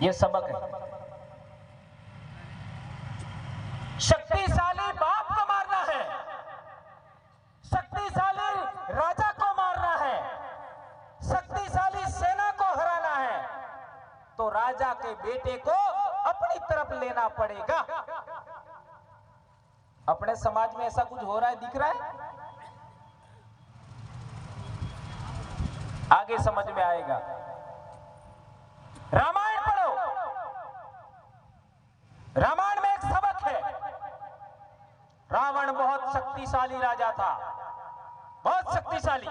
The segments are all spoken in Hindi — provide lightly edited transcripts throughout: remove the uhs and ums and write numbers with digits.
ये सबक है। शक्तिशाली बाप को मारना है, शक्तिशाली राजा को मारना है, शक्तिशाली सेना को हराना है, तो राजा के बेटे को अपनी तरफ लेना पड़ेगा। अपने समाज में ऐसा कुछ हो रहा है, दिख रहा है? आगे समझ में आएगा। रामायण पढ़ो, रामायण में एक सबक है। रावण बहुत शक्तिशाली राजा था, बहुत शक्तिशाली।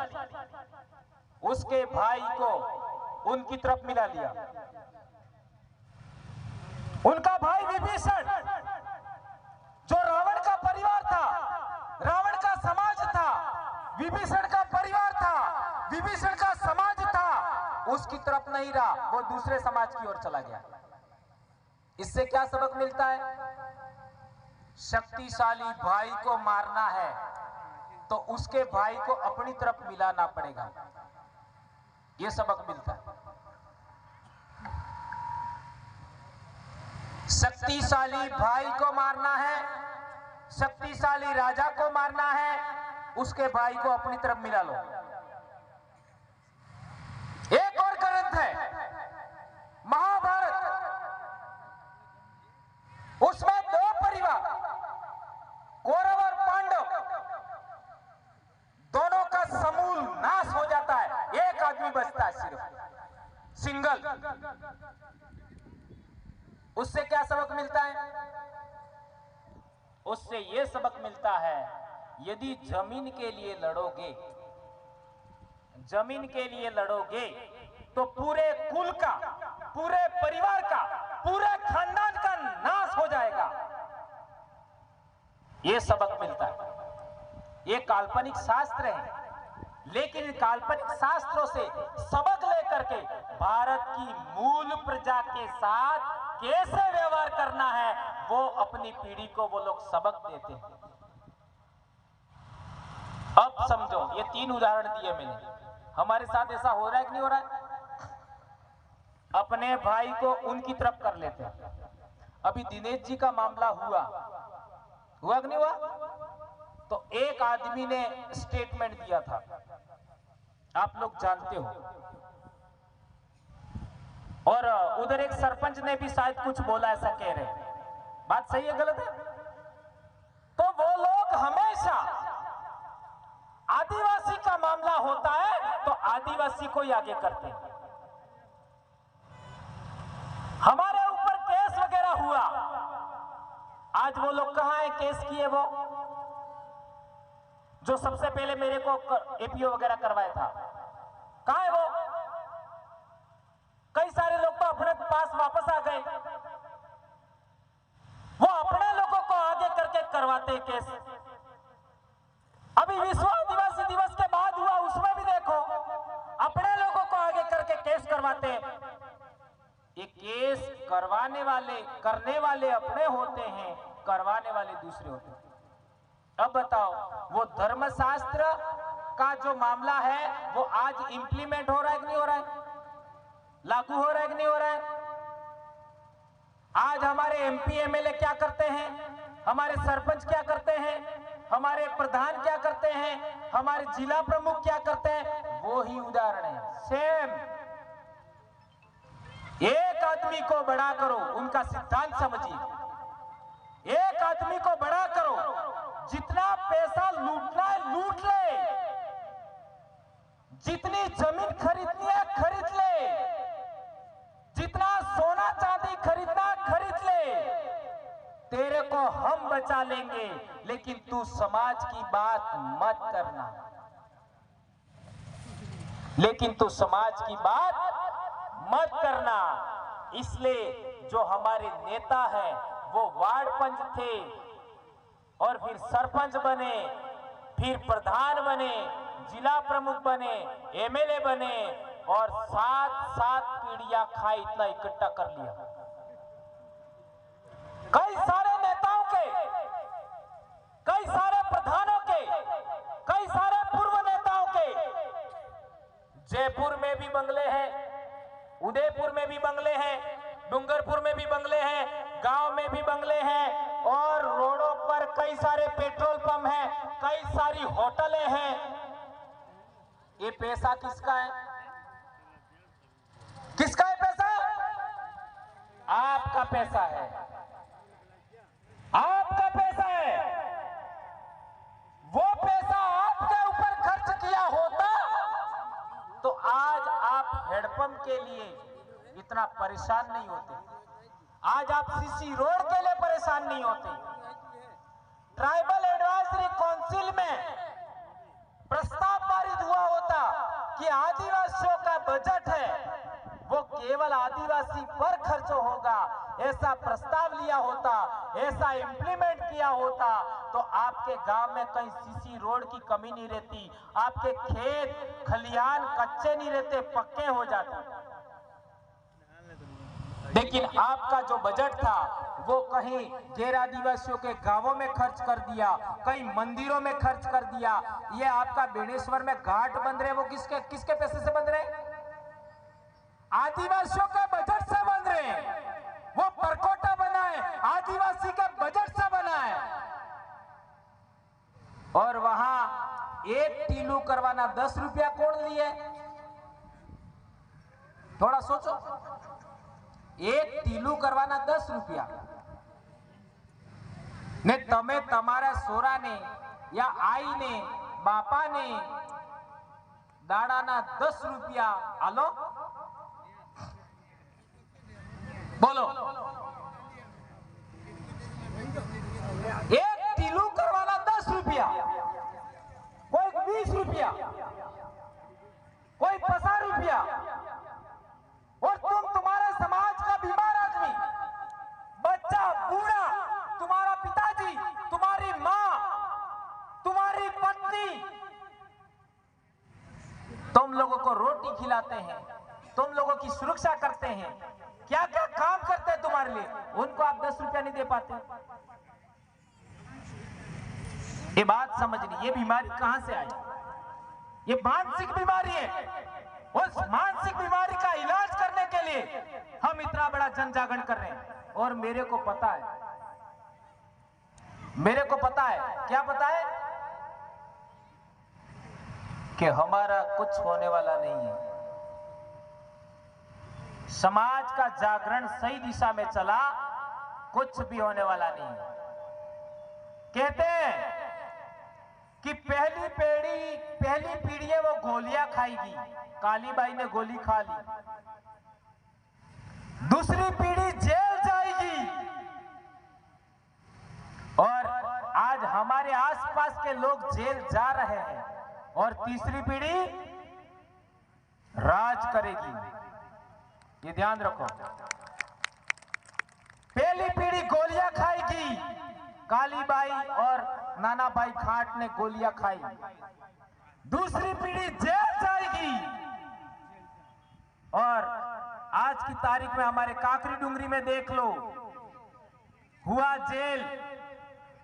उसके भाई को उनकी तरफ मिला लिया। उनका भाई विभीषण, जो रावण का परिवार था, रावण का समाज था, विभीषण का परिवार था, विभीषण का समाज था, उसकी तरफ नहीं रहा, वो दूसरे समाज की ओर चला गया। इससे क्या सबक मिलता है? शक्तिशाली भाई को मारना है तो उसके भाई को अपनी तरफ मिलाना पड़ेगा, यह सबक मिलता है। शक्तिशाली भाई को मारना है, शक्तिशाली राजा को मारना है, उसके भाई को अपनी तरफ मिला लो। एक और ग्रंथ है महाभारत, उसमें दो परिवार, कौरव और पांडव, दोनों का समूल नाश हो जाता है, एक आदमी बचता है सिर्फ, सिंगल। उससे क्या सबक मिलता है? उससे यह सबक मिलता है, यदि जमीन के लिए लड़ोगे, जमीन के लिए लड़ोगे तो पूरे कुल का, पूरे परिवार का, पूरे खानदान का नाश हो जाएगा। यह सबक मिलता है। यह काल्पनिक शास्त्र है, लेकिन काल्पनिक शास्त्रों से सबक लेकर के भारत की मूल प्रजा के साथ कैसे व्यवहार करना है, वो अपनी पीढ़ी को वो लोग सबक देते हैं। अब समझो, ये 3 उदाहरण दिए मैंने, हमारे साथ ऐसा हो रहा है कि नहीं हो रहा है? अपने भाई को उनकी तरफ कर लेते हैं। अभी दिनेश जी का मामला हुआ कि नहीं हुआ? तो एक आदमी ने स्टेटमेंट दिया था, आप लोग जानते हो, और उधर एक सरपंच ने भी शायद कुछ बोला, ऐसा कह रहे। बात सही है गलत है? तो वो लोग हमेशा आदिवासी का मामला होता है तो आदिवासी को ही आगे करते हैं। हमारे ऊपर केस वगैरह हुआ, आज वो लोग कहां है केस किए? वो जो सबसे पहले मेरे को एपीओ वगैरह करवाया था, कहां है वो? कई सारे लोग तो अपने पास वापस आ गए। वो अपने लोगों को आगे करके करवाते केस। अभी विश्व आदिवासी दिवस के बाद हुआ, उसमें भी देखो अपने लोगों को आगे करके केस करवाते। ये केस करवाने वाले, करने वाले अपने होते हैं, करवाने वाले दूसरे होते हैं। अब बताओ, वो धर्मशास्त्र का जो मामला है वो आज इंप्लीमेंट हो रहा है कि नहीं हो रहा है? लागू हो रहा है कि नहीं हो रहा है? आज हमारे एमपी एमएलए क्या करते हैं, हमारे सरपंच क्या करते हैं, हमारे प्रधान क्या करते हैं, हमारे जिला प्रमुख क्या करते हैं, वो ही उदाहरण है। सेम। एक आदमी को बड़ा करो, उनका सिद्धांत समझिए। एक आदमी को बड़ा करो, जितना पैसा लूटना है लूट ले, जितनी जमीन खरीदनी है खरीद ले, जितना सोना चांदी खरीदना खरीद ले, तेरे को हम बचा लेंगे, लेकिन तू समाज की बात मत करना। लेकिन तू समाज की बात मत करना। इसलिए जो हमारे नेता हैं वो वार्ड पंच थे, और फिर सरपंच बने, फिर प्रधान बने, जिला प्रमुख बने, एमएलए बने, और 7 पीढ़ियां खाई, इतना इकट्ठा कर लिया। कई सारे नेताओं के, कई सारे प्रधानों के, कई सारे पूर्व नेताओं के जयपुर में भी बंगले हैं, उदयपुर में भी बंगले हैं, डूंगरपुर में भी बंगले हैं, गांव में भी बंगले हैं और रोडों पर कई सारे पेट्रोल पंप हैं, कई सारी होटलें हैं। ये पैसा किसका है? किसका है पैसा? आपका पैसा है, आपका पैसा है। वो पैसा आपके ऊपर खर्च किया होता तो आज आप हैंडपंप के लिए इतना परेशान नहीं होते, आज आप सीसी रोड के लिए परेशान नहीं होते। ट्राइबल एडवाइजरी काउंसिल में प्रस्ताव पारित हुआ होता कि आदिवासियों का बजट है वो केवल आदिवासी पर खर्च होगा, ऐसा प्रस्ताव लिया होता, ऐसा इंप्लीमेंट किया होता तो आपके गांव में कहीं सीसी रोड की कमी नहीं रहती, आपके खेत खलिहान कच्चे नहीं रहते, पक्के हो जाते। लेकिन आपका जो बजट था वो कहीं गैर आदिवासियों के गांवों में खर्च कर दिया, कहीं मंदिरों में खर्च कर दिया। ये आपका बेणेश्वर में घाट बन रहे, वो किसके पैसे से बन रहे? आदिवासियों के बजट से बन रहे हैं। वो परकोटा बना है, आदिवासी के बजट से बना है। और वहां एक टीलू करवाना 10 रुपया कौन लिए? थोड़ा सोचो, एक टीलू करवाना 10 रुपया ने तमे तमारा सोरा ने या आई ने बापा ने दाड़ाना 10 रुपया आलो बोलो। एक टीलू करवाना 10 रुपया, कोई 20 रुपया, कोई 50 रुपया। और तुम्हारे समाज का बीमार आदमी, बच्चा, बूढ़ा, तुम्हारा पिताजी, तुम्हारी माँ, तुम्हारी पत्नी, तुम लोगों को रोटी खिलाते हैं, तुम लोगों की सुरक्षा करते हैं, क्या क्या काम करते हैं तुम्हारे लिए, उनको आप 10 रुपया नहीं दे पाते। ये बात समझनी, ये बीमारी कहां से आई? ये मानसिक बीमारी है। उस मानसिक बीमारी का इलाज करने के लिए हम इतना बड़ा जन जागरण कर रहे हैं। और मेरे को पता है, क्या पता है कि हमारा कुछ होने वाला नहीं है। समाज का जागरण सही दिशा में चला, कुछ भी होने वाला नहीं है। कहते हैं कि पहली पीढ़ी है वो गोलियां खाएगी, कालीबाई ने गोली खा ली। दूसरी पीढ़ी जेल जाएगी और आज हमारे आसपास के लोग जेल जा रहे हैं। और तीसरी पीढ़ी राज करेगी, ये ध्यान रखो। पहली पीढ़ी गोलियां खाएगी, कालीबाई और नानाभाई खाट ने गोलियां खाई। दूसरी पीढ़ी जेल जाएगी और आज की तारीख में हमारे काकरी डुंगरी में देख लो, हुआ जेल।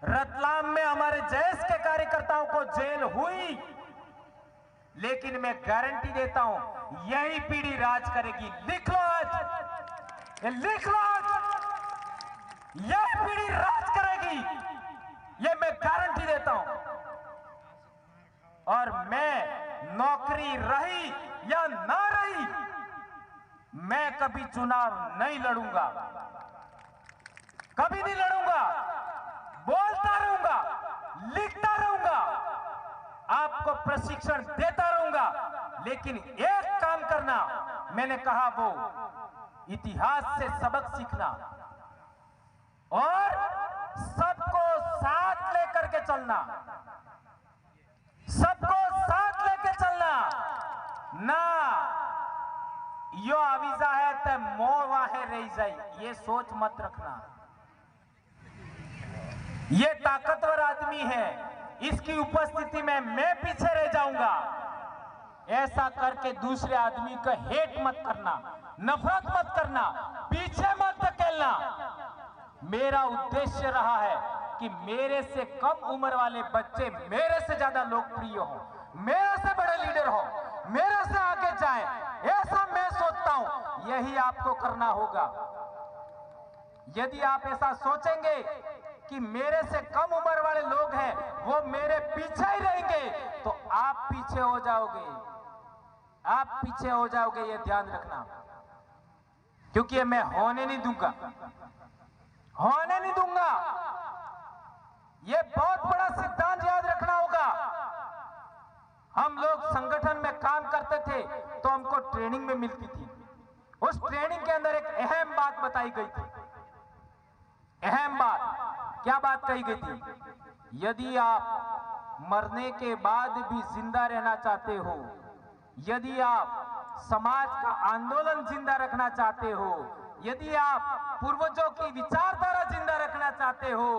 रतलाम में हमारे जैस के कार्यकर्ताओं को जेल हुई, लेकिन मैं गारंटी देता हूं यही पीढ़ी राज करेगी। लिख लो आज, लिख लो आज, यह पीढ़ी राज करेगी, ये मैं गारंटी देता हूं। और मैं नौकरी रही या ना रही, मैं कभी चुनाव नहीं लड़ूंगा, कभी नहीं लड़ूंगा। बोलता रहूंगा, लिखता रहूंगा, आपको प्रशिक्षण देता रहूंगा। लेकिन एक काम करना, मैंने कहा वो इतिहास से सबक सीखना और सबको साथ लेकर के चलना, सबको साथ लेकर चलना। ना यो आविजा है तो मोह वाहे रह जाए, ये सोच मत रखना। ये ताकतवर आदमी है, इसकी उपस्थिति में मैं पीछे रह जाऊंगा, ऐसा करके दूसरे आदमी को हेट मत करना, नफरत मत करना, पीछे मत धकेलना। मेरा उद्देश्य रहा है कि मेरे से कम उम्र वाले बच्चे मेरे से ज्यादा लोकप्रिय हो, मेरे से बड़े लीडर हो, मेरे से आगे जाएं, ऐसा मैं सोचता हूं। यही आपको करना होगा। यदि आप ऐसा सोचेंगे कि मेरे से कम उम्र वाले लोग हैं वो मेरे पीछे ही रहेंगे, तो आप पीछे हो जाओगे, आप पीछे हो जाओगे, ये ध्यान रखना। क्योंकि ये मैं होने नहीं दूंगा, होने नहीं दूंगा। ये बहुत बड़ा सिद्धांत याद रखना होगा। हम लोग संगठन में काम करते थे तो हमको ट्रेनिंग में मिलती थी। उस ट्रेनिंग के अंदर एक अहम बात बताई गई थी। अहम बात, क्या बात कही गई थी? यदि आप मरने के बाद भी जिंदा रहना चाहते हो, यदि आप समाज का आंदोलन जिंदा रखना चाहते हो, यदि आप पूर्वजों की विचारधारा जिंदा रखना चाहते हो,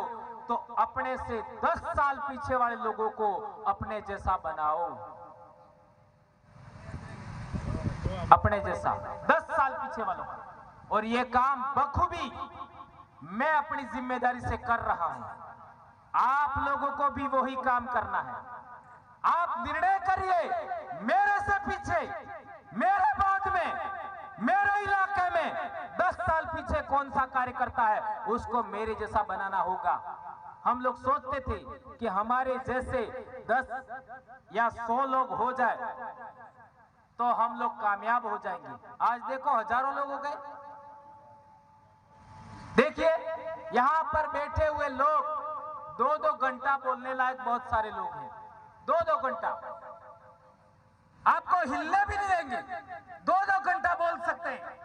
तो अपने से 10 साल पीछे वाले लोगों को अपने जैसा बनाओ। अपने जैसा 10 साल पीछे वालों को। और ये काम बखूबी मैं अपनी जिम्मेदारी से कर रहा हूं। आप लोगों को भी वही काम करना है। आप निर्णय करिए, मेरे से पीछे, मेरे बाद में, मेरे इलाके में 10 साल पीछे कौन सा कार्यकर्ता है, उसको मेरे जैसा बनाना होगा। हम लोग सोचते थे कि हमारे जैसे 10 या 100 लोग हो जाए तो हम लोग कामयाब हो जाएंगे। आज देखो हजारों लोग हो गए। देखिए यहां पर बैठे हुए लोग 2-2 घंटा बोलने लायक बहुत सारे लोग हैं। 2-2 घंटा आपको हिलने भी नहीं देंगे, 2-2 घंटा बोल सकते हैं।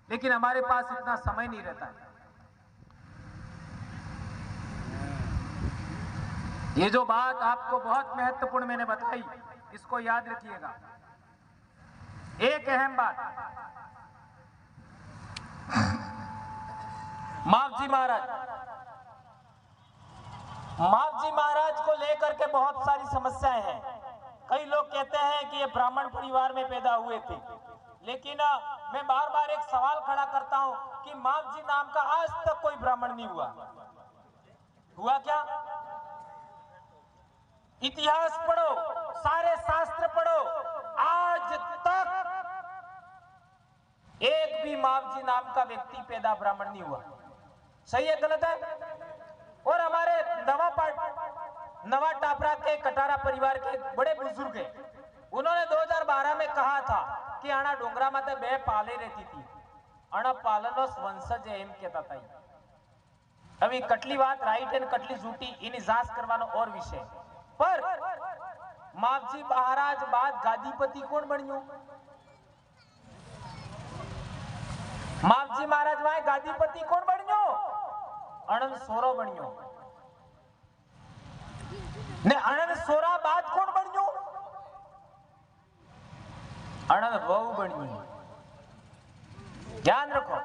लेकिन हमारे पास इतना समय नहीं रहता है। ये जो बात आपको बहुत महत्वपूर्ण मैंने बताई, इसको याद रखिएगा। एक अहम बात, मावजी महाराज को लेकर के बहुत सारी समस्याएं हैं। कई लोग कहते हैं कि ये ब्राह्मण परिवार में पैदा हुए थे, लेकिन मैं बार बार एक सवाल खड़ा करता हूं कि मावजी नाम का आज तक कोई ब्राह्मण नहीं हुआ क्या? इतिहास पढ़ो, सारे शास्त्र पढ़ो, आज तक एक भी मावजी नाम का व्यक्ति पैदा ब्राह्मण नहीं हुआ। सही है गलत है? और हमारे नवा टापरा के कटारा परिवार के बड़े बुजुर्ग हैं, उन्होंने 2012 में कहा था कि आना डोंगरा माते बे पाले रहती थी, अणा पालनो वंशज एम कहता था। अभी कटली बात राइट एंड कटली झूठी इन जांच करवानो और विषय। पर मावजी महाराज बाद गादीपति कौन बन्यो? मावजी महाराज वाय गादीपति कौन बन्यो? अनंत सोरो बन्यो। ने अनंत सोरा बाद कौन बन्यो? अनंत वहु बन्यो। ध्यान रखो,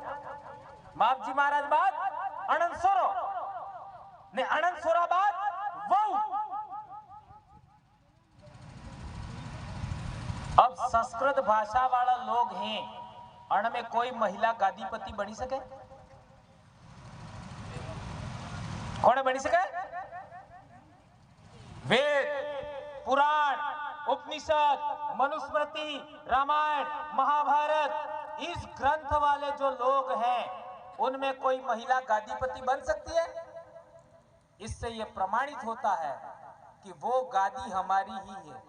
मावजी महाराज बाद अनंत सोरो ने अनंत सोरा बाद वहु। अब संस्कृत भाषा वाला लोग हैं, अण में कोई महिला गादीपति बनी सके? कौन बनी सके? वेद, पुराण, उपनिषद, मनुस्मृति, रामायण, महाभारत, इस ग्रंथ वाले जो लोग हैं उनमें कोई महिला गादीपति बन सकती है? इससे यह प्रमाणित होता है कि वो गादी हमारी ही है।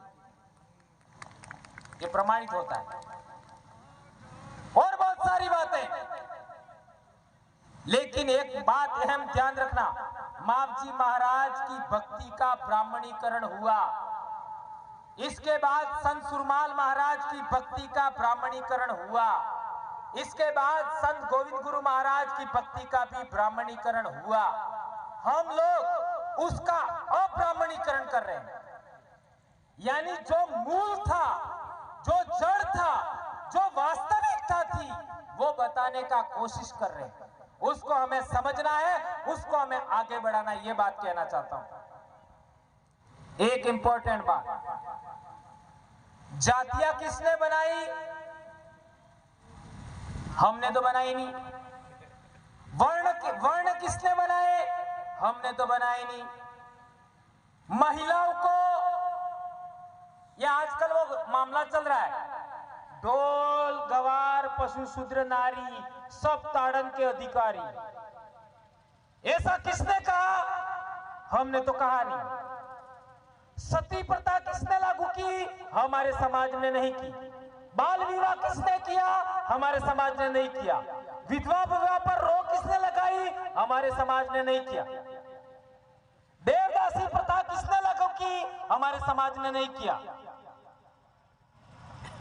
ये प्रमाणित होता है। और बहुत सारी बातें, लेकिन एक बात अहम ध्यान रखना, मावजी महाराज की भक्ति का ब्राह्मणीकरण हुआ। इसके बाद संत सुरमाल महाराज की भक्ति का ब्राह्मणीकरण हुआ। इसके बाद संत गोविंद गुरु महाराज की भक्ति का भी ब्राह्मणीकरण हुआ। हम लोग उसका अब्राह्मणीकरण कर रहे हैं। यानी जो मूल था, जो जड़ था, जो वास्तविकता थी, वो बताने का कोशिश कर रहे हैं। उसको हमें समझना है, उसको हमें आगे बढ़ाना है। ये बात कहना चाहता हूं। एक इंपॉर्टेंट बात, जातियां किसने बनाई? हमने तो बनाई नहीं। वर्ण किसने बनाए? हमने तो बनाए नहीं। महिलाओं को ये आजकल वो मामला चल रहा है, ढोल गवार पशु शूद्र नारी सब ताड़न के अधिकारी। ऐसा किसने कहा? हमने तो कहा नहीं। सती प्रथा किसने लागू की? हमारे समाज ने नहीं की। बाल विवाह किसने किया? हमारे समाज ने नहीं किया। विधवा विवाह पर रोक किसने लगाई? हमारे समाज ने नहीं किया। देवदासी प्रथा किसने लागू की? हमारे समाज ने नहीं किया।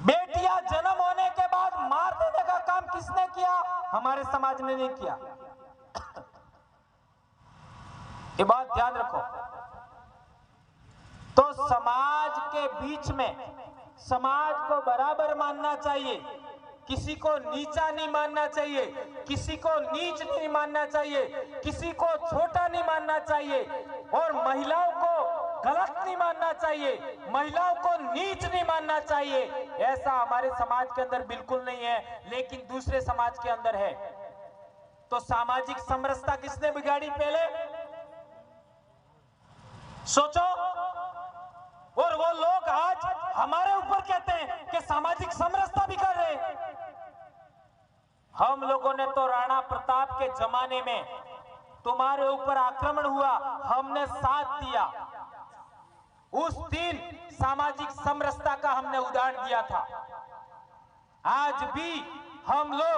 बेटियां जन्म होने के बाद मार देने का काम किसने किया? हमारे समाज ने नहीं किया। ये बात ध्यान रखो। तो समाज के बीच में समाज को बराबर मानना चाहिए, किसी को नीचा नहीं मानना चाहिए, किसी को नीच नहीं मानना चाहिए, किसी को छोटा नहीं मानना चाहिए, और महिलाओं को गलत नहीं मानना चाहिए, महिलाओं को नीच नहीं मानना चाहिए। ऐसा हमारे समाज के अंदर बिल्कुल नहीं है, लेकिन दूसरे समाज के अंदर है। तो सामाजिक समरसता किसने बिगाड़ी? पहले सोचो। और वो लोग आज हमारे ऊपर कहते हैं कि सामाजिक समरसता बिगाड़ रहे। हम लोगों ने तो राणा प्रताप के जमाने में तुम्हारे ऊपर आक्रमण हुआ, हमने साथ दिया। उस दिन सामाजिक समरसता का हमने उदाहरण दिया था। आज भी हम लोग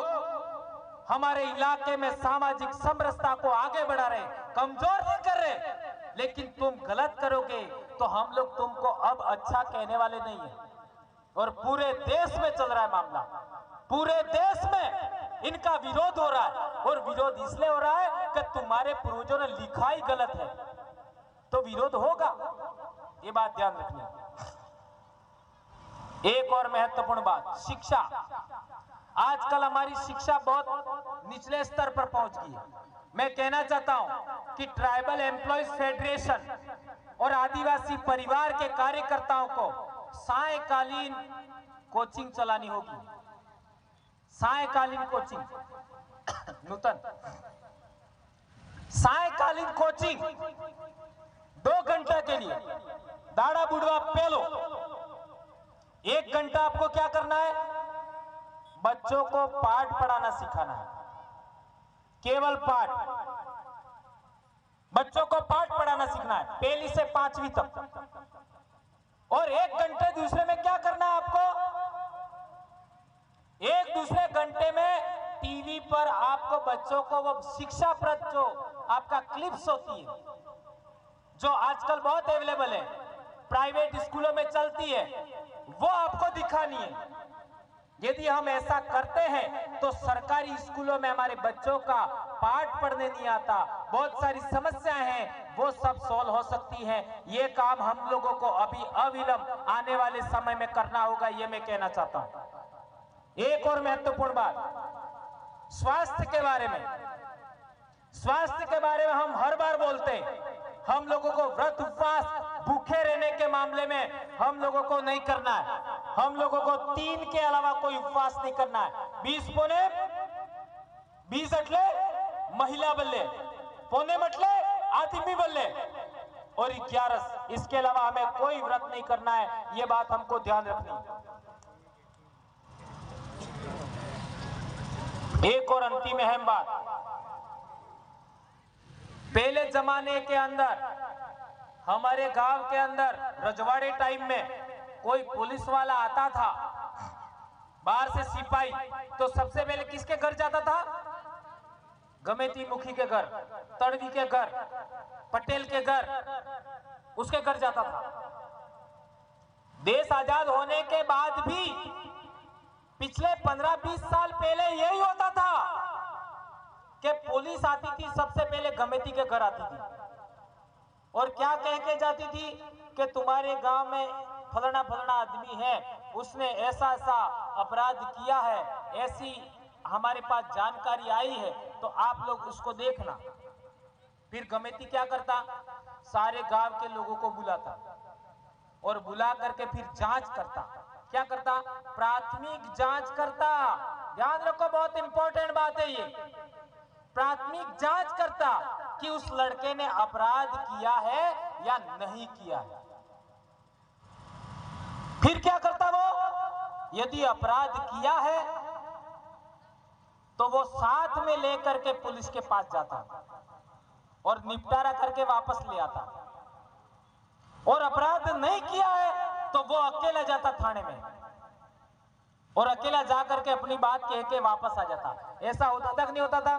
हमारे इलाके में सामाजिक समरसता को आगे बढ़ा रहे, कमजोर नहीं कर रहे। लेकिन तुम गलत करोगे तो हम लोग तुमको अब अच्छा कहने वाले नहीं है। और पूरे देश में चल रहा है मामला, पूरे देश में इनका विरोध हो रहा है। और विरोध इसलिए हो रहा है कि तुम्हारे पूर्वजों ने लिखा ही गलत है, तो विरोध होगा। ये बात ध्यान रखनी। एक और महत्वपूर्ण बात, शिक्षा। आजकल हमारी शिक्षा बहुत निचले स्तर पर पहुंच गई है। मैं कहना चाहता हूं कि ट्राइबल एम्प्लॉयज फेडरेशन और आदिवासी परिवार के कार्यकर्ताओं को सायकालीन कोचिंग चलानी होगी। सायकालीन कोचिंग नूतन सायकालीन कोचिंग 2 घंटे के लिए दाड़ा बुढ़वा पेलो। 1 घंटा आपको क्या करना है? बच्चों को पाठ पढ़ाना सिखाना है, केवल पाठ। बच्चों को पाठ पढ़ाना सीखना है, पहली से 5वीं तक। और 1 घंटे दूसरे में क्या करना है आपको? एक दूसरे घंटे में टीवी पर आपको बच्चों को वो शिक्षाप्रद जो आपका क्लिप्स होती है, जो आजकल बहुत अवेलेबल है, प्राइवेट स्कूलों में चलती है, वो आपको दिखानी है। यदि हम ऐसा करते हैं तो सरकारी स्कूलों में हमारे बच्चों का पाठ पढ़ने नहीं आता, बहुत सारी समस्याएं हैं, वो सब सॉल्व हो सकती हैं। ये काम हम लोगों को अभी अविलंब आने वाले समय में करना होगा, ये मैं कहना चाहता हूं। एक और महत्वपूर्ण बात, स्वास्थ्य के बारे में। स्वास्थ्य के बारे में हम हर बार बोलते हैं, हम लोगों को व्रत उपवास भूखे रहने के मामले में हम लोगों को नहीं करना है। हम लोगों को 3 के अलावा कोई उपवास नहीं करना है। 20 पौने 20 अटले महिला बल्ले, पौने मटले आदमी बल्ले, और 11, इसके अलावा हमें कोई व्रत नहीं करना है। ये बात हमको ध्यान रखनी है। एक और अंतिम अहम बात, पहले जमाने के अंदर हमारे गांव के अंदर रजवाड़े टाइम में कोई पुलिस वाला आता था, बाहर से सिपाही, तो सबसे पहले किसके घर जाता था? गमेती मुखी के घर, तड़वी के घर, पटेल के घर, उसके घर जाता था। देश आजाद होने के बाद भी पिछले 15-20 साल पहले यही होता था कि पुलिस आती थी, सबसे पहले गमेती के घर आती थी, और क्या कह के जाती थी कि तुम्हारे गांव में फलाना फलाना आदमी है, उसने ऐसा ऐसा अपराध किया है, ऐसी हमारे पास जानकारी आई है, तो आप लोग उसको देखना। फिर गमेती क्या करता? सारे गांव के लोगों को बुलाता और बुला करके फिर जांच करता। क्या करता? प्राथमिक जांच करता। ध्यान रखो, बहुत इंपॉर्टेंट बात है ये। प्राथमिक जांच करता कि उस लड़के ने अपराध किया है या नहीं किया है। फिर क्या करता वो, यदि अपराध किया है तो वो साथ में लेकर के पुलिस के पास जाता और निपटारा करके वापस ले आता, और अपराध नहीं किया है तो वो अकेला जाता थाने में और अकेला जाकर के अपनी बात कह के वापस आ जाता। ऐसा होता था कि नहीं होता था?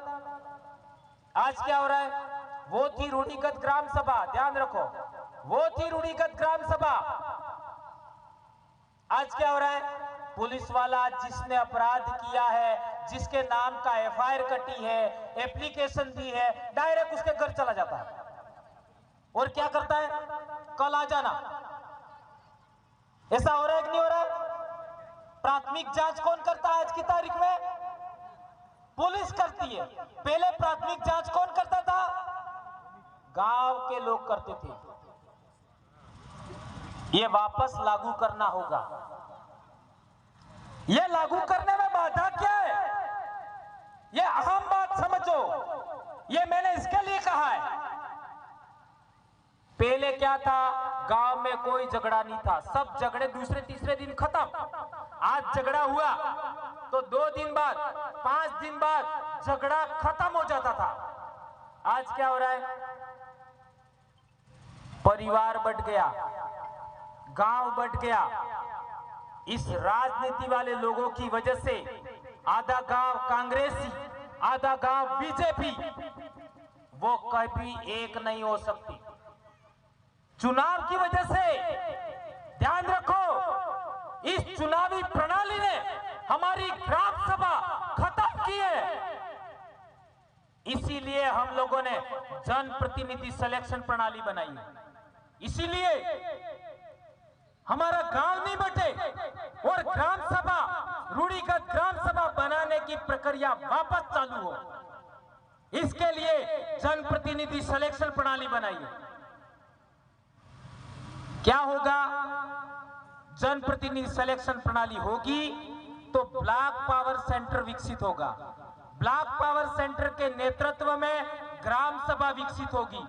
आज क्या हो रहा है? वो थी रूढ़िगत ग्राम सभा, ध्यान रखो, वो थी रूढ़िगत ग्राम सभा। आज क्या हो रहा है? पुलिस वाला जिसने अपराध किया है, जिसके नाम का एफआईआर कटी है, एप्लीकेशन दी है, डायरेक्ट उसके घर चला जाता है और क्या करता है, कल आ जाना। ऐसा हो रहा है कि नहीं हो रहा है? प्राथमिक जांच कौन करता है आज की तारीख में? पुलिस करती है। पहले प्राथमिक जांच कौन करता था? गांव के लोग करते थे। ये वापस लागू करना होगा। ये लागू करने में बाधा क्या है? ये अहम बात समझो। ये मैंने इसके लिए कहा है। पहले क्या था, गांव में कोई झगड़ा नहीं था, सब झगड़े दूसरे तीसरे दिन खत्म। आज झगड़ा हुआ तो 2 दिन बाद, 5 दिन बाद झगड़ा खत्म हो जाता था। आज क्या हो रहा है? परिवार बंट गया, गांव बंट गया। इस राजनीति वाले लोगों की वजह से आधा गांव कांग्रेसी, आधा गांव बीजेपी, वो कभी एक नहीं हो सकती। चुनाव की वजह से, ध्यान रखो, इस चुनावी प्रणाली ने हमारी ग्राम सभा खत्म की है। इसीलिए हम लोगों ने जनप्रतिनिधि सिलेक्शन प्रणाली बनाई है। इसीलिए हमारा गांव नहीं बटे और ग्राम सभा, रूढ़िगत ग्राम सभा बनाने की प्रक्रिया वापस चालू हो, इसके लिए जनप्रतिनिधि सिलेक्शन प्रणाली बनाई है। क्या होगा? जनप्रतिनिधि सिलेक्शन प्रणाली होगी तो ब्लॉक पावर सेंटर विकसित होगा। ब्लॉक पावर सेंटर के नेतृत्व में ग्राम सभा विकसित होगी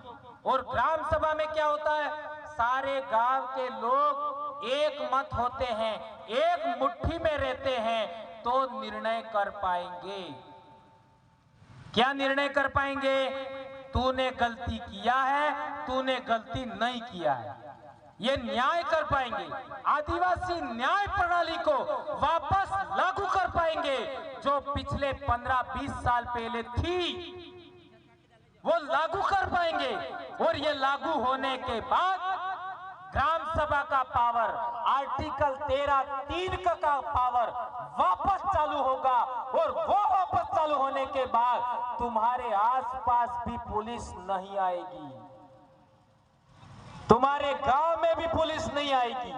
और ग्राम सभा में क्या होता है, सारे गांव के लोग एक मत होते हैं, एक मुट्ठी में रहते हैं तो निर्णय कर पाएंगे। क्या निर्णय कर पाएंगे? तूने गलती किया है, तूने गलती नहीं किया है, ये न्याय कर पाएंगे। आदिवासी न्याय प्रणाली को वापस लागू कर पाएंगे। जो पिछले 15-20 साल पहले थी वो लागू कर पाएंगे और ये लागू होने के बाद ग्राम सभा का पावर, आर्टिकल 13(3) का पावर वापस चालू होगा और वो वापस चालू होने के बाद तुम्हारे आसपास भी पुलिस नहीं आएगी, तुम्हारे गांव में भी पुलिस नहीं आएगी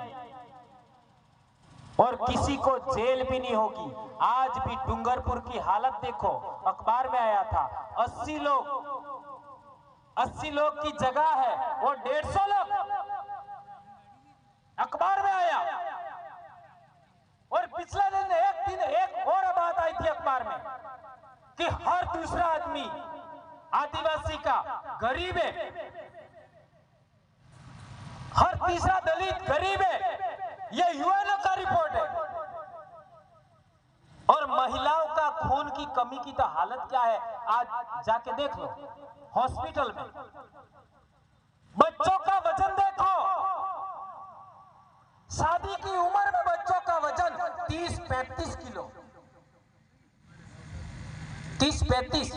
और किसी को जेल भी नहीं होगी। आज भी डूंगरपुर की हालत देखो, अखबार में आया था 80 लोग की जगह है वो 150 लोग, अखबार में आया। और पिछले दिन एक और बात आई थी अखबार में कि हर दूसरा आदमी आदिवासी का गरीब है, हर तीसरा दलित गरीब है। ये यूएनओ का रिपोर्ट है। और महिलाओं का खून की कमी की तो हालत क्या है, आज जाके देख लो हॉस्पिटल में। बच्चों का वजन देखो, शादी की उम्र में बच्चों का वजन 30-35 किलो, 30-35।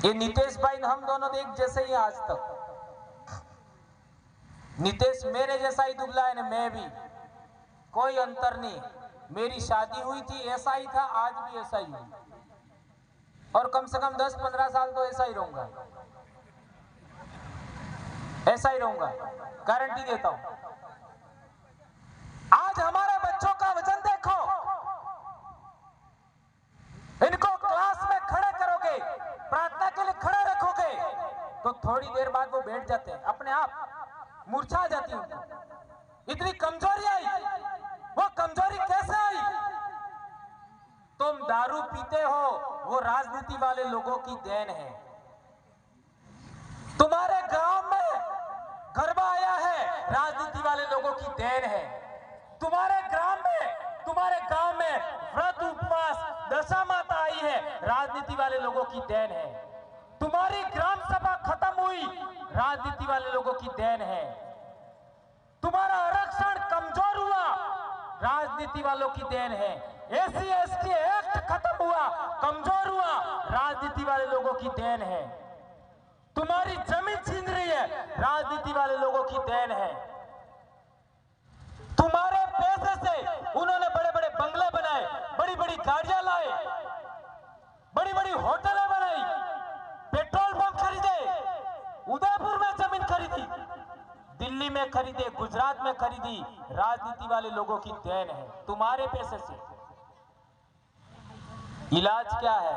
ये नीतीश भाई हम दोनों एक जैसे ही आज तक। नीतीश मेरे जैसा ही दुबला है, मैं भी, कोई अंतर नहीं। मेरी शादी हुई थी ऐसा ही था, आज भी ऐसा ही है और कम से कम 10-15 साल तो ऐसा ही रहूंगा, ऐसा ही रहूंगा, गारंटी देता हूं। आज हमारे बच्चों का वजन देखो, इनको क्लास में खड़े करोगे, प्रार्थना के लिए खड़े रखोगे तो थोड़ी देर बाद वो बैठ जाते हैं, अपने आप मूर्छा जाती है। इतनी कमजोरी आई, वो कमजोरी कैसे आई? तुम दारू पीते हो, वो राजनीति वाले लोगों की देन है। तुम्हारे गांव में गरबा आया है, राजनीति वाले लोगों की देन है। तुम्हारे ग्राम में, तुम्हारे गांव में व्रत उपवास दशा माता आई है, राजनीति वाले लोगों की देन है। तुम्हारी ग्राम सभा खत्म हुई, राजनीति वाले लोगों की देन है। तुम्हारा आरक्षण कमजोर हुआ, राजनीति वालों की देन है। SC/ST एक्ट खत्म हुआ, कमजोर हुआ, राजनीति वाले लोगों की देन है। तुम्हारी जमीन छीन रही है, राजनीति वाले लोगों की देन है। तुम्हारे पैसे से उन्होंने बड़े बड़े बंगले बनाए, बड़ी बड़ी गाड़ियां लाए, बड़ी बड़ी होटलें बनाई, पेट्रोल पंप खरीदे, उदयपुर में जमीन खरीदी, दिल्ली में खरीदे, गुजरात में खरीदी, राजनीति वाले लोगों की देन है, तुम्हारे पैसे से। इलाज क्या है?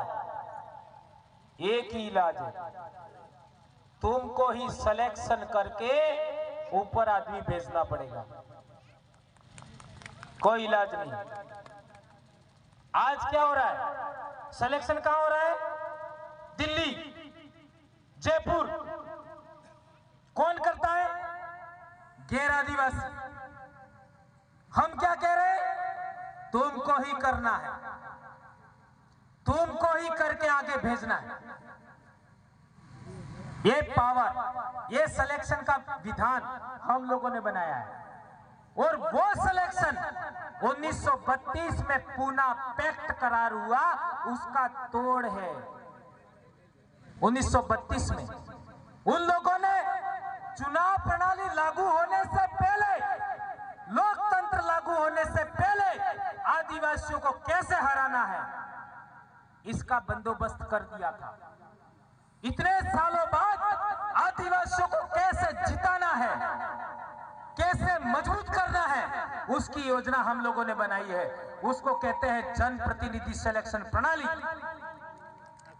एक ही इलाज है, तुमको ही सिलेक्शन करके ऊपर आदमी भेजना पड़ेगा, कोई इलाज नहीं। आज क्या हो रहा है? सिलेक्शन कहां हो रहा है? दिल्ली, जयपुर। कौन करता है? गैर आदिवासी। हम क्या कह रहे हैं? तुमको ही करना है, तुमको ही करके आगे भेजना है। ये पावर, ये सिलेक्शन का विधान हम लोगों ने बनाया है। और वो सिलेक्शन 1932 में पूना पैक्ट करार हुआ, उसका तोड़ है। 1932 में उन लोगों ने चुनाव प्रणाली लागू होने से पहले, लोकतंत्र लागू होने से पहले आदिवासियों को कैसे हराना है, इसका बंदोबस्त कर दिया था। इतने सालों बाद आदिवासियों को कैसे जिताना है, कैसे मजबूत करना है, उसकी योजना हम लोगों ने बनाई है। उसको कहते हैं जनप्रतिनिधि सिलेक्शन प्रणाली।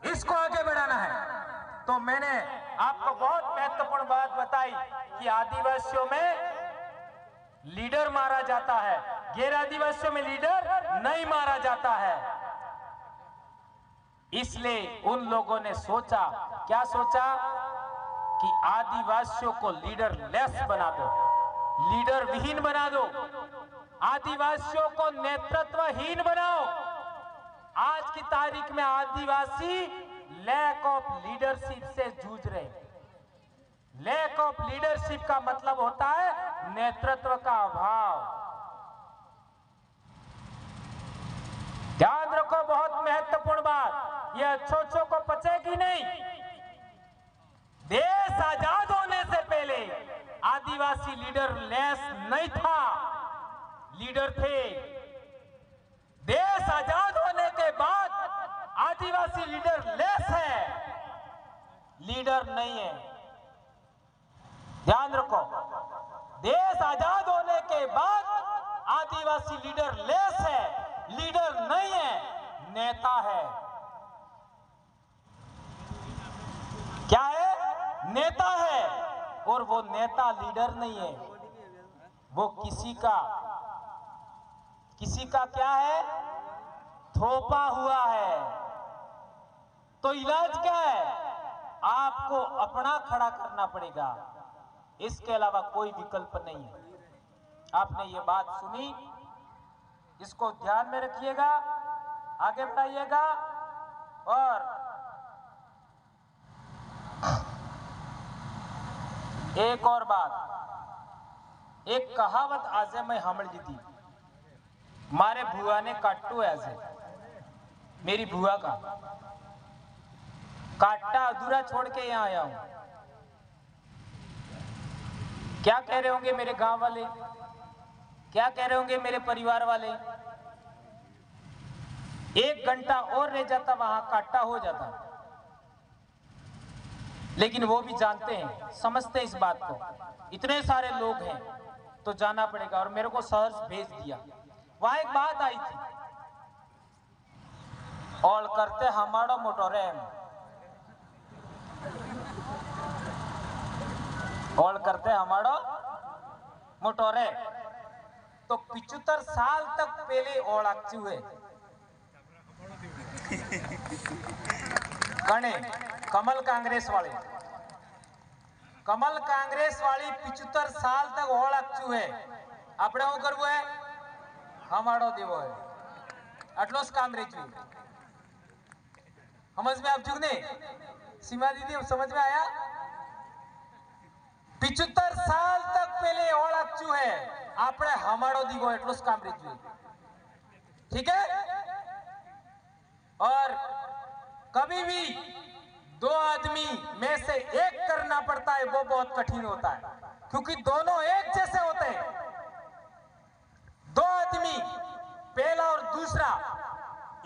इसको आगे बढ़ाना है। तो मैंने आपको बहुत महत्वपूर्ण बात बताई कि आदिवासियों में लीडर मारा जाता है, गैर आदिवासियों में लीडर नहीं मारा जाता है। इसलिए उन लोगों ने सोचा, क्या सोचा? कि आदिवासियों को लीडर लेस बना दो, लीडर विहीन बना दो, आदिवासियों को नेतृत्वहीन बनाओ। आज की तारीख में आदिवासी लैक ऑफ लीडरशिप से जूझ रहे। लैक ऑफ लीडरशिप का मतलब होता है नेतृत्व का अभाव। ध्यान रखो, बहुत महत्वपूर्ण बात, यह अच्छों को पचेगी नहीं। देश आजाद होने से पहले आदिवासी लीडर लेस नहीं था, लीडर थे। देश आजाद होने के बाद आदिवासी लीडर लेस है, लीडर नहीं है। ध्यान रखो, देश आजाद होने के बाद आदिवासी लीडर लेस है, लीडर नहीं है, नेता है। क्या है? नेता है। और वो नेता लीडर नहीं है, वो किसी का क्या है? थोपा हुआ है। तो इलाज क्या है? आपको अपना खड़ा करना पड़ेगा, इसके अलावा कोई विकल्प नहीं है। आपने ये बात सुनी, इसको ध्यान में रखिएगा, आगे बढ़ाइएगा। और एक और बात, एक कहावत आज मैं हमल ली थी, मारे बुआ ने काटू ऐसे, मेरी बुआ का काटा अधूरा छोड़ के यहां आया हूं। क्या कह रहे होंगे मेरे गांव वाले, क्या कह रहे होंगे मेरे परिवार वाले? 1 घंटा और रह जाता, वहां काटा हो जाता। लेकिन वो भी जानते हैं, समझते हैं इस बात को, इतने सारे लोग हैं तो जाना पड़ेगा। और मेरे को शहर भेज दिया। वहां एक बात आई थी, और करते हमारा मोटोरे, और करते हमारा मोटोरे। तो 75 साल तक पहले ओळख हुए कणे कमल कांग्रेस वाले कमल कांग्रेस वाली 75 साल तक होड़ आचू है આપણે શું કરવું હે હમાડો દેવો હે આટલો જ કામ રેચ્યું समझ में आप नहीं सीमा दीदी समझ में आया 75 साल तक पहले होड़ आचू है આપણે હમાડો દેવો એટલો જ કામ રેચ્યું ठीक है और कभी भी दो आदमी में से एक करना पड़ता है वो बहुत कठिन होता है क्योंकि दोनों एक जैसे होते हैं दो आदमी पहला और दूसरा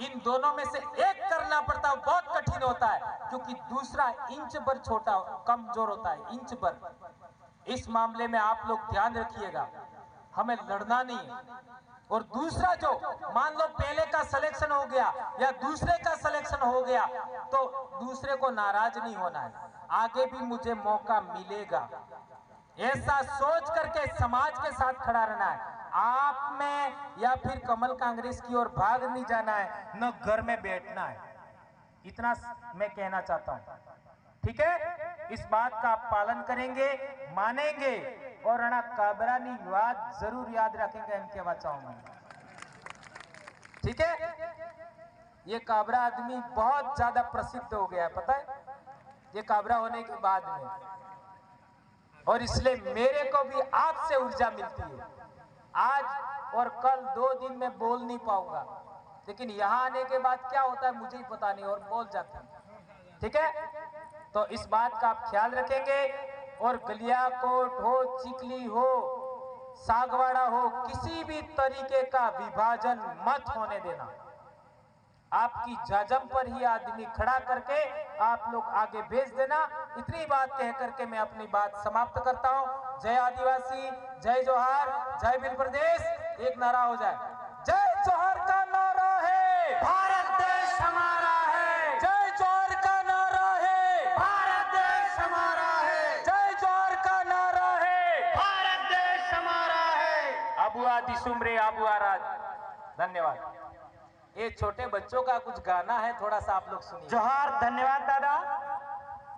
इन दोनों में से एक करना पड़ता है बहुत कठिन होता है क्योंकि दूसरा इंच भर छोटा कमजोर होता है इंच भर इस मामले में आप लोग ध्यान रखिएगा हमें लड़ना नहीं है और दूसरा जो मान लो पहले का सिलेक्शन हो गया या दूसरे का सिलेक्शन हो गया तो दूसरे को नाराज नहीं होना है आगे भी मुझे मौका मिलेगा ऐसा सोच करके समाज के साथ खड़ा रहना है आप में या फिर कमल कांग्रेस की ओर भाग नहीं जाना है न घर में बैठना है इतना मैं कहना चाहता हूं ठीक है इस बात का आप पालन करेंगे मानेंगे और अना काबरानी बात जरूर याद रखेंगे इनके बचाओ में ठीक है ये काबरा आदमी बहुत ज्यादा प्रसिद्ध हो गया है पता है ये काबरा होने के बाद में और इसलिए मेरे को भी आपसे ऊर्जा मिलती है आज और कल 2 दिन में बोल नहीं पाऊंगा लेकिन यहां आने के बाद क्या होता है मुझे ही पता नहीं और बोल जाता हूं ठीक है तो इस बात का आप ख्याल रखेंगे और गलियाकोट हो चिकली हो सागवाड़ा हो किसी भी तरीके का विभाजन मत होने देना आपकी जाजम पर ही आदमी खड़ा करके आप लोग आगे भेज देना इतनी बात कह करके मैं अपनी बात समाप्त करता हूं जय आदिवासी जय जोहार जय भील प्रदेश एक नारा हो जाए जय जोहार का नारा है भारत देश हमारा है जय जोहार का नारा है भारत देश हमारा है जय जोहार का नारा है भारत देश हमारा है अबुआ दिसुमरे अबुआ राज धन्यवाद ये छोटे बच्चों का कुछ गाना है थोड़ा सा आप लोग सुनिए जोहार धन्यवाद दादा